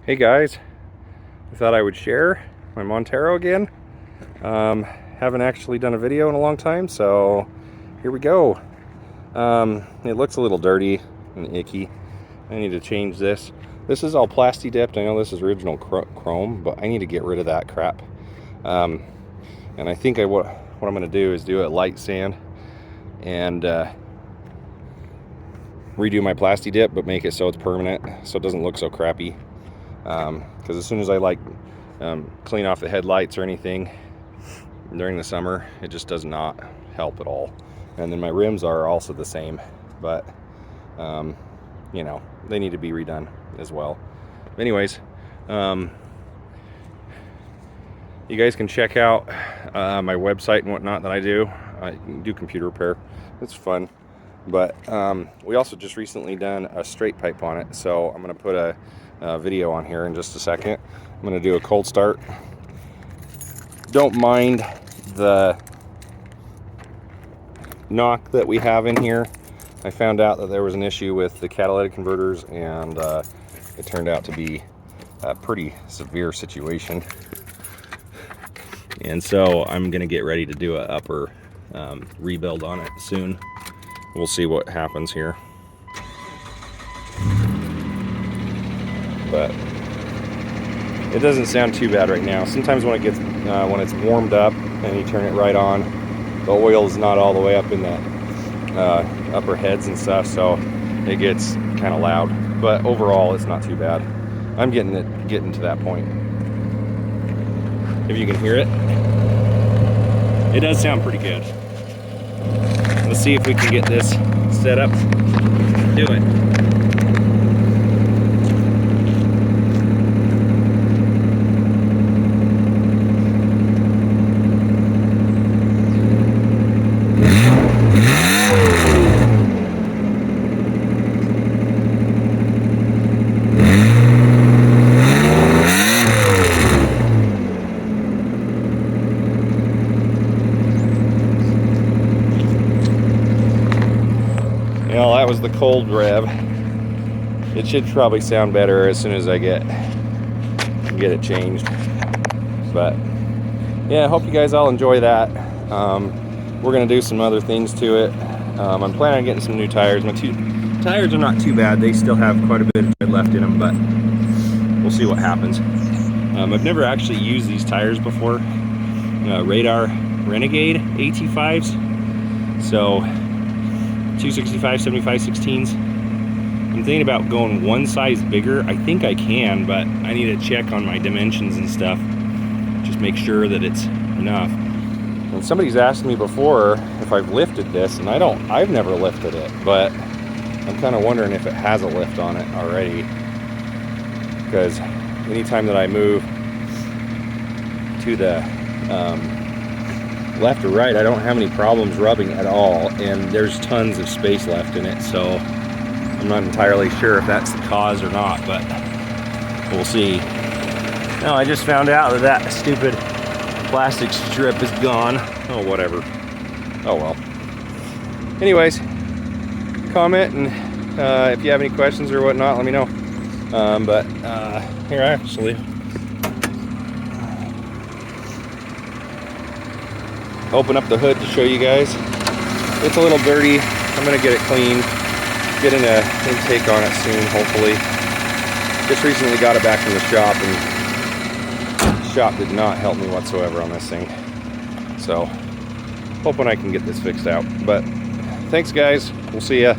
Hey guys, I thought I would share my Montero again. Haven't actually done a video in a long time, so here we go. It looks a little dirty and icky. I need to change this. This is all plasti dipped. I know this is original chrome, but I need to get rid of that crap. And I think what I'm going to do is do a light sand and redo my plasti dip, but make it so it's permanent, so it doesn't look so crappy. Because as soon as I clean off the headlights or anything during the summer, it just does not help at all. And then my rims are also the same, but you know, they need to be redone as well. Anyways, you guys can check out my website and whatnot that I do. I do computer repair. It's fun. But we also just recently done a straight pipe on it, so I'm going to put a video on here in just a second. I'm going to do a cold start. Don't mind the knock that we have in here. I found out that there was an issue with the catalytic converters, and it turned out to be a pretty severe situation. And so I'm going to get ready to do an upper rebuild on it soon. We'll see what happens here. But it doesn't sound too bad right now. Sometimes when it gets when it's warmed up and you turn it right on, the oil is not all the way up in the upper heads and stuff, so it gets kind of loud. But overall, it's not too bad. I'm getting to that point. If you can hear it, it does sound pretty good. Let's see if we can get this set up. Do it. Well, that was the cold rev. It should probably sound better as soon as I get it changed. But yeah, I hope you guys all enjoy that. We're gonna do some other things to it. I'm planning on getting some new tires. My tires are not too bad. They still have quite a bit of tread left in them, but we'll see what happens. I've never actually used these tires before. Radar Renegade AT5s. So 265, 75, 16s. I'm thinking about going one size bigger. I think I can, but I need to check on my dimensions and stuff. Just make sure that it's enough. And somebody's asked me before if I've lifted this, and I've never lifted it, but I'm kind of wondering if it has a lift on it already. Because anytime that I move to the left or right, I don't have any problems rubbing at all, and there's tons of space left in it, so I'm not entirely sure if that's the cause or not, but we'll see. No, I just found out that stupid plastic strip is gone. Oh, whatever. Oh well. Anyways, comment, and if you have any questions or whatnot, let me know. But here, actually, open up the hood to show you guys. It's a little dirty. I'm gonna get it clean, get an intake on it soon, hopefully. Just recently got it back from the shop, and the shop did not help me whatsoever on this thing. So hoping I can get this fixed out. But thanks guys, we'll see ya.